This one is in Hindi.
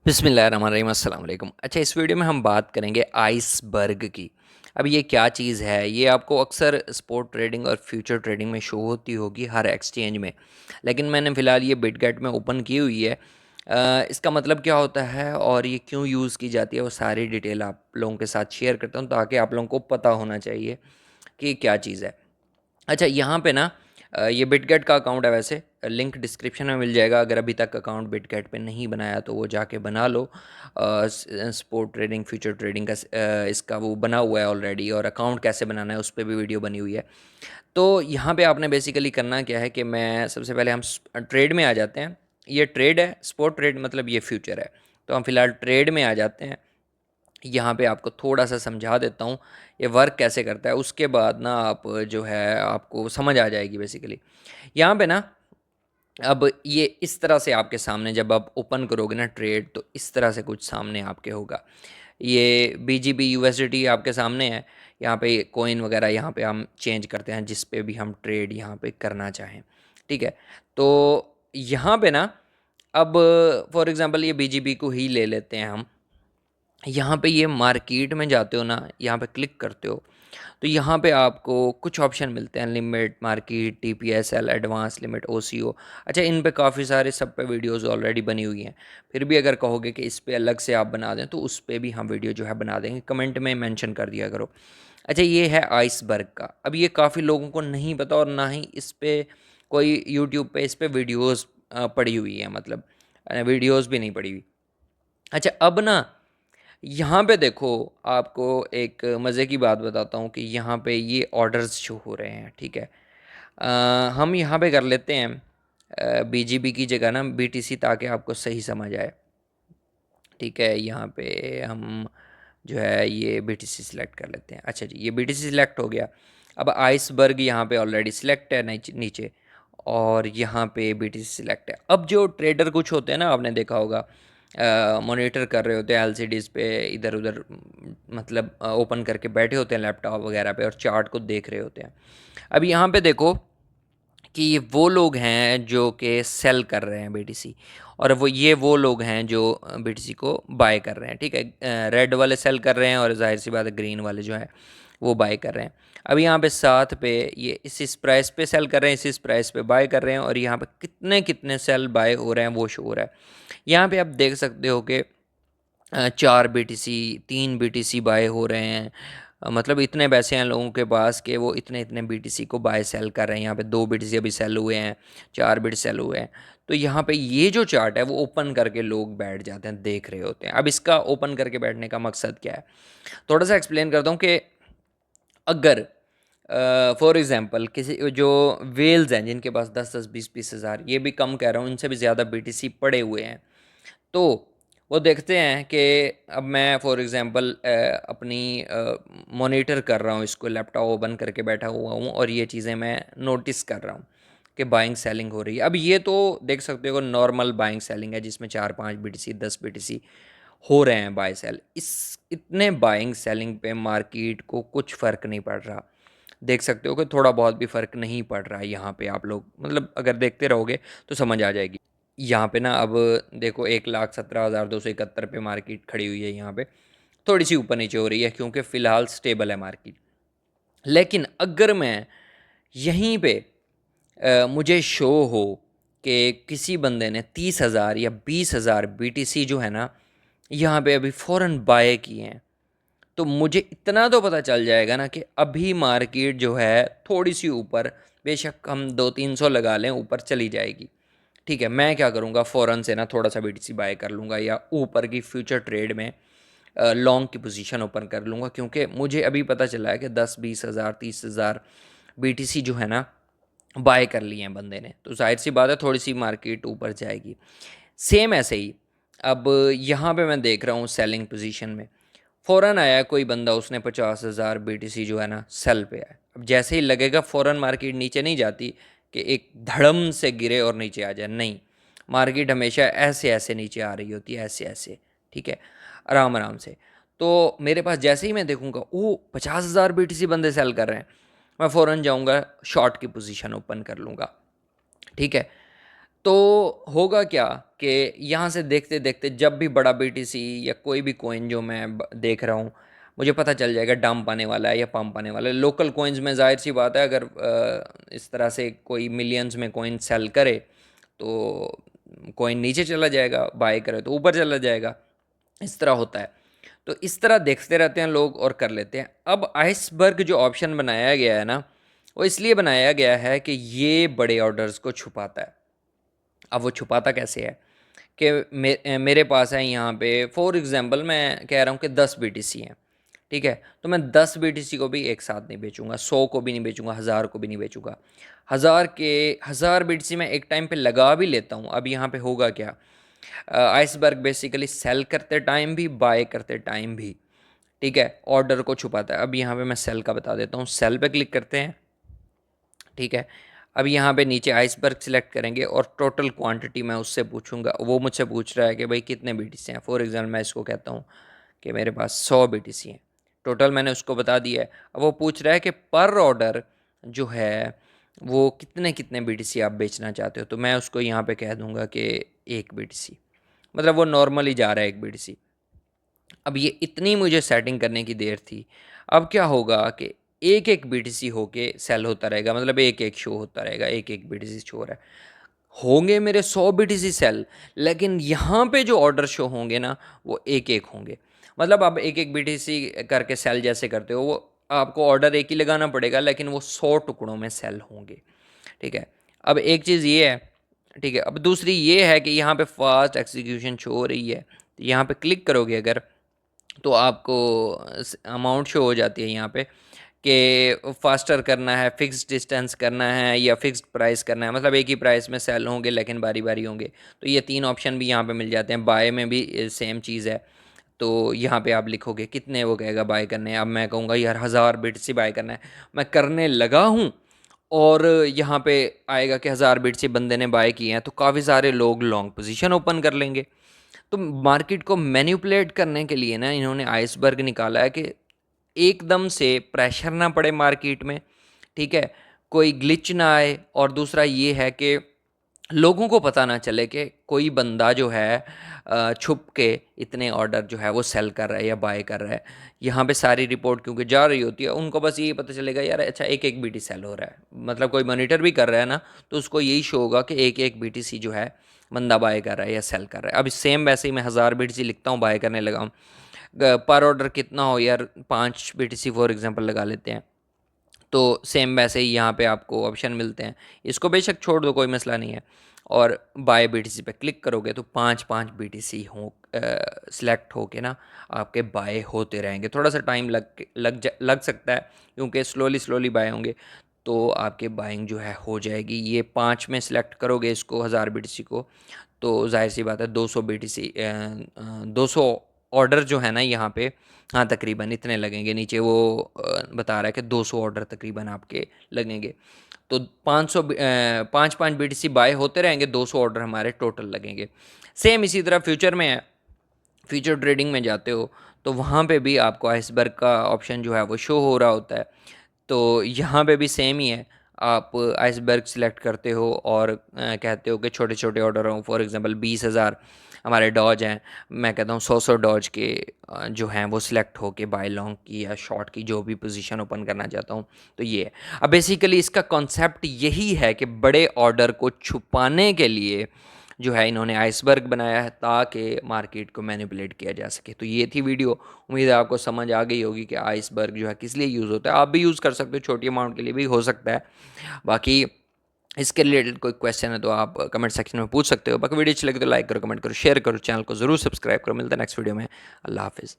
बिस्मिल्लाहिर्रहमानिर्रहीम अस्सलाम वालेकुम। अच्छा, इस वीडियो में हम बात करेंगे आइसबर्ग की। अब ये क्या चीज़ है? ये आपको अक्सर स्पॉट ट्रेडिंग और फ्यूचर ट्रेडिंग में शो होती होगी हर एक्सचेंज में, लेकिन मैंने फ़िलहाल ये बिटगेट में ओपन की हुई है। इसका मतलब क्या होता है और ये क्यों यूज़ की जाती है, वो सारी डिटेल आप लोगों के साथ शेयर करता हूँ ताकि आप लोगों को पता होना चाहिए कि क्या चीज़ है। अच्छा, यहाँ पे ना ये बिटगेट का अकाउंट है, वैसे लिंक डिस्क्रिप्शन में मिल जाएगा। अगर अभी तक अकाउंट बिटगेट पे नहीं बनाया तो वो जाके बना लो। स्पोर्ट ट्रेडिंग फ्यूचर ट्रेडिंग का इसका वो बना हुआ है ऑलरेडी, और अकाउंट कैसे बनाना है उस पर भी वीडियो बनी हुई है। तो यहाँ पे आपने बेसिकली करना क्या है कि मैं सबसे पहले हम ट्रेड में आ जाते हैं। ये ट्रेड है, स्पोर्ट ट्रेड मतलब ये फ्यूचर है। तो हम फिलहाल ट्रेड में आ जाते हैं। यहाँ पे आपको थोड़ा-सा समझा देता हूँ, ये वर्क कैसे करता है, उसके बाद ना आप जो है आपको समझ आ जाएगी बेसिकली। यहाँ पे ना अब ये इस तरह से आपके सामने जब आप ओपन करोगे ना ट्रेड, तो इस तरह से कुछ सामने आपके होगा। ये बीजीबी यूएसडीटी आपके सामने है। यहाँ पे कॉइन वगैरह यहाँ पे हम चेंज करते हैं जिस पे भी हम ट्रेड यहाँ पे करना चाहें, ठीक है? तो यहाँ पे ना अब फॉर एग्ज़ाम्पल ये बीजीबी को ही ले लेते हैं हम। यहाँ पे ये मार्केट में जाते हो ना, यहाँ पे क्लिक करते हो, तो यहाँ पे आपको कुछ ऑप्शन मिलते हैं, limit, market, TPSL, advance limit, OCO. अच्छा, इन पे काफ़ी सारे सब पे वीडियोस ऑलरेडी बनी हुई हैं। फिर भी अगर कहोगे कि इस पे अलग से आप बना दें तो उस पे भी हम वीडियो जो है बना देंगे, कमेंट में मेंशन कर दिया करो। अच्छा, ये है आइसबर्ग का। अब ये काफ़ी लोगों को नहीं पता, और ना ही इस पे कोई यूट्यूब पे इस पे वीडियोज़ पड़ी हुई है, मतलब वीडियोज़ भी नहीं पड़ी हुई। अच्छा, अब ना यहाँ पे देखो, आपको एक मज़े की बात बताता हूँ कि यहाँ पे ये ऑर्डर्स शो हो रहे हैं, ठीक है? हम यहाँ पे कर लेते हैं बीजीबी की जगह ना बीटीसी, ताकि आपको सही समझ आए, ठीक है? यहाँ पे हम जो है ये बीटीसी सिलेक्ट कर लेते हैं। अच्छा जी, ये बीटीसी सिलेक्ट हो गया। अब आइसबर्ग यहाँ पे ऑलरेडी सिलेक्ट है नीचे नीचे, और यहाँ पे बीटीसी सिलेक्ट है। अब जो ट्रेडर कुछ होते हैं ना, आपने देखा होगा, मॉनिटर कर रहे होते हैं एलसीडीज़ पे, इधर उधर मतलब ओपन करके बैठे होते हैं लैपटॉप वगैरह पे, और चार्ट को देख रहे होते हैं। अब यहाँ पे देखो कि ये वो लोग हैं जो कि सेल कर रहे हैं बीटीसी, और वो लोग हैं जो बीटीसी को बाय कर रहे हैं, ठीक है? रेड वाले सेल कर रहे हैं, और ज़ाहिर सी बात है ग्रीन वाले जो हैं वो बाय कर रहे हैं। अब यहाँ पे साथ पे ये इस प्राइस पे सेल कर रहे हैं, इस प्राइस पे बाय कर रहे हैं, और यहाँ पे कितने कितने सेल बाय हो रहे हैं वो शो हो रहा है। यहाँ पे आप देख सकते हो कि 4 बीटीसी, 3 बीटीसी बाय हो रहे हैं। मतलब इतने पैसे हैं लोगों के पास कि वो इतने-इतने बीटीसी को बाय सेल कर रहे हैं। यहाँ पे 2 बीटीसी अभी सेल हुए हैं, 4 बीट सेल हुए हैं। तो यहाँ पे ये जो चार्ट है वो ओपन करके लोग बैठ जाते हैं, देख रहे होते हैं। अब इसका ओपन करके बैठने का मकसद क्या है? थोड़ा-सा एक्सप्लेन करता हूँ कि अगर फॉर एग्ज़ाम्पल किसी जो व्हेल्स हैं जिनके पास 10-10, 20-20 हज़ार, ये भी कम कह रहा हूँ, इनसे भी ज़्यादा बीटीसी पड़े हुए हैं। तो वो देखते हैं कि अब मैं फॉर एग्ज़ाम्पल अपनी मॉनिटर कर रहा हूँ, इसको लैपटॉप ओपन करके बैठा हुआ हूँ, और ये चीज़ें मैं नोटिस कर रहा हूँ कि बाइंग सेलिंग हो रही है। अब ये तो देख सकते हो नॉर्मल बाइंग सेलिंग है, जिसमें 4-5 बीटीसी, 10 बीटीसी हो रहे हैं बाय सेल। इस इतने बाइंग सेलिंग पे मार्केट को कुछ फ़र्क नहीं पड़ रहा। देख सकते हो कि थोड़ा बहुत भी फ़र्क नहीं पड़ रहा है यहाँ पे। आप लोग मतलब अगर देखते रहोगे तो समझ आ जाएगी। यहाँ पे ना अब देखो, 1,17,271 पे मार्केट खड़ी हुई है। यहाँ पे थोड़ी सी ऊपर नीचे हो रही है क्योंकि फ़िलहाल स्टेबल है मार्केट। लेकिन अगर मैं यहीं पे मुझे शो हो कि किसी बंदे ने 30,000 या 20,000 बीटीसी जो है ना, यहाँ पे अभी फ़ौरन बाय किए हैं, तो मुझे इतना तो पता चल जाएगा ना कि अभी मार्केट जो है थोड़ी सी ऊपर, बेशक हम 200-300 लगा लें, ऊपर चली जाएगी। ठीक है, मैं क्या करूँगा, फ़ौरन से ना थोड़ा सा बीटीसी बाय कर लूँगा, या ऊपर की फ्यूचर ट्रेड में लॉन्ग की पोजीशन ओपन कर लूँगा, क्योंकि मुझे अभी पता चला है कि 10-20 हज़ार 30,000 बीटीसी जो है ना बाय कर लिए हैं बंदे ने, तो जाहिर सी बात है थोड़ी सी मार्केट ऊपर जाएगी। सेम ऐसे ही अब यहाँ पे मैं देख रहा हूँ सेलिंग पोजीशन में, फ़ौरन आया कोई बंदा, उसने 50,000 बीटीसी जो है ना सेल पे आया। अब जैसे ही लगेगा, फ़ौरन मार्केट नीचे नहीं जाती कि एक धड़म से गिरे और नीचे आ जाए, नहीं। मार्केट हमेशा ऐसे ऐसे नीचे आ रही होती है, ऐसे ऐसे, ठीक है, आराम आराम से। तो मेरे पास जैसे ही मैं देखूंगा ओ 50,000 बीटीसी बंदे सेल कर रहे हैं, मैं फ़ौरन जाऊंगा, शॉर्ट की पोजीशन ओपन कर लूँगा, ठीक है। तो होगा क्या कि यहाँ से देखते देखते जब भी बड़ा बीटीसी या कोई भी कॉइन जो मैं देख रहा हूँ, मुझे पता चल जाएगा डंप आने वाला है या पंप आने वाला है। लोकल कॉइन्स में जाहिर सी बात है, अगर इस तरह से कोई मिलियंस में कॉइन सेल करे तो कॉइन नीचे चला जाएगा, बाय करे तो ऊपर चला जाएगा, इस तरह होता है। तो इस तरह देखते रहते हैं लोग और कर लेते हैं। अब आइसबर्ग जो ऑप्शन बनाया गया है ना, वो इसलिए बनाया गया है कि ये बड़े ऑर्डर्स को छुपाता है। अब वो छुपाता कैसे है कि मेरे पास है यहाँ पे फॉर एग्जांपल मैं कह रहा हूँ कि 10 बीटीसी हैं, ठीक है। तो मैं 10 बीटीसी को भी एक साथ नहीं बेचूंगा, 100 को भी नहीं बेचूंगा, 1000 को भी नहीं बेचूंगा। 1000 बीटीसी मैं एक टाइम पे लगा भी लेता हूँ। अब यहाँ पे होगा क्या, आइसबर्ग बेसिकली सेल करते टाइम भी बाय करते टाइम भी, ठीक है, ऑर्डर को छुपाता है। अब यहाँ पे मैं सेल का बता देता हूँ। सेल पे क्लिक करते हैं, ठीक है। अब यहाँ पे नीचे आइसबर्ग सिलेक्ट करेंगे और टोटल क्वांटिटी मैं उससे पूछूंगा। वो मुझसे पूछ रहा है कि भाई कितने बीटीसी हैं। फॉर एग्जाम्पल मैं इसको कहता हूँ कि मेरे पास 100 बीटीसी हैं, टोटल मैंने उसको बता दिया है। अब वो पूछ रहा है कि पर ऑर्डर जो है वो कितने कितने बीटीसी आप बेचना चाहते हो। तो मैं उसको यहाँ पे कह दूंगा कि 1 बीटीसी, मतलब वो नॉर्मली जा रहा है 1 बीटीसी। अब ये इतनी मुझे सेटिंग करने की देर थी। अब क्या होगा कि एक एक बीटीसी होके सेल होता रहेगा, मतलब एक एक शो होता रहेगा, एक एक बीटीसी शो हो रहा है। होंगे मेरे 100 बीटीसी सेल, लेकिन यहाँ पे जो ऑर्डर शो होंगे ना वो एक एक होंगे। मतलब आप एक एक बीटीसी करके सेल जैसे करते हो, वो आपको ऑर्डर एक ही लगाना पड़ेगा, लेकिन वो 100 टुकड़ों में सेल होंगे, ठीक है। अब एक चीज़ ये है, ठीक है। अब दूसरी ये है कि यहाँ पे फास्ट एग्जीक्यूशन शो हो रही है। यहाँ पे क्लिक करोगे अगर, तो आपको अमाउंट शो हो जाती है यहाँ पे कि फास्टर करना है, फिक्स्ड डिस्टेंस करना है या फिक्स्ड प्राइस करना है। मतलब एक ही प्राइस में सेल होंगे लेकिन बारी बारी होंगे। तो ये 3 ऑप्शन भी यहाँ पे मिल जाते हैं। बाय में भी सेम चीज़ है। तो यहाँ पे आप लिखोगे कितने, वो कहेगा बाय करने हैं। अब मैं कहूँगा यार 1000 बिट से बाय करना है, मैं करने लगा हूँ और यहाँ पे आएगा कि 1000 बिट से बंदे ने बाय किए हैं, तो काफ़ी सारे लोग लॉन्ग पोजीशन ओपन कर लेंगे। तो मार्केट को मैनिपुलेट करने के लिए ना इन्होंने आइसबर्ग निकाला है कि एकदम से प्रेशर ना पड़े मार्केट में, ठीक है, कोई ग्लिच ना आए। और दूसरा ये है कि लोगों को पता ना चले कि कोई बंदा जो है छुप के इतने ऑर्डर जो है वो सेल कर रहा है या बाय कर रहा है। यहाँ पे सारी रिपोर्ट क्योंकि जा रही होती है, उनको बस यही पता चलेगा यार अच्छा एक एक बीटी सेल हो रहा है। मतलब कोई मॉनिटर भी कर रहा है ना, तो उसको यही शो होगा कि एक एक बीटीसी जो है बंदा बाय कर रहा है या सेल कर रहा है। अब सेम वैसे ही मैं 1000 बीटीसी लिखता हूँ, बाय करने लगा हूँ। पर ऑर्डर कितना हो यार, 5 बीटीसी फॉर एग्जांपल लगा लेते हैं। तो सेम वैसे ही यहाँ पे आपको ऑप्शन मिलते हैं। इसको बेशक छोड़ दो, कोई मसला नहीं है। और बाय बीटीसी पे क्लिक करोगे तो 5 बीटीसी हो सिलेक्ट होके ना आपके बाय होते रहेंगे। थोड़ा सा टाइम लग सकता है क्योंकि स्लोली स्लोली बाय होंगे, तो आपके बाइंग जो है हो जाएगी। ये 5 में सिलेक्ट करोगे इसको 1000 बीटीसी को, तो जाहिर सी बात है 200 बीटीसी 200 ऑर्डर जो है ना यहाँ पे, हाँ तकरीबन इतने लगेंगे। नीचे वो बता रहा है कि 200 ऑर्डर तकरीबन आपके लगेंगे। तो 500 पाँच पाँच बीटीसी बाय होते रहेंगे, 200 ऑर्डर हमारे टोटल लगेंगे। सेम इसी तरह फ्यूचर में है। फ्यूचर ट्रेडिंग में जाते हो तो वहाँ पे भी आपको आइसबर्ग का ऑप्शन जो है वो शो हो रहा होता है। तो यहाँ पे भी सेम ही है। आप आइसबर्ग सिलेक्ट करते हो और कहते हो कि छोटे छोटे ऑर्डर हों। फॉर एग्जांपल 20,000 हमारे डॉज हैं, मैं कहता हूँ 100 डॉज के जो हैं वो सिलेक्ट हो के बाय लॉन्ग की या शॉर्ट की जो भी पोजीशन ओपन करना चाहता हूँ। तो ये है। अब बेसिकली इसका कॉन्सेप्ट यही है कि बड़े ऑर्डर को छुपाने के लिए जो है इन्होंने आइसबर्ग बनाया है ताकि मार्केट को मैनिपुलेट किया जा सके। तो ये थी वीडियो। उम्मीद है आपको समझ आ गई होगी कि आइसबर्ग जो है किस लिए यूज़ होता है। आप भी यूज़ कर सकते हो, छोटी अमाउंट के लिए भी हो सकता है। बाकी इसके रिलेटेड कोई क्वेश्चन है तो आप कमेंट सेक्शन में पूछ सकते हो। बाकी वीडियो अच्छी लगे तो लाइक करो, कमेंट करो, शेयर करो, चैनल को ज़रूर सब्सक्राइब करो। मिलता है नेक्स्ट वीडियो में। अल्लाह हाफिज़।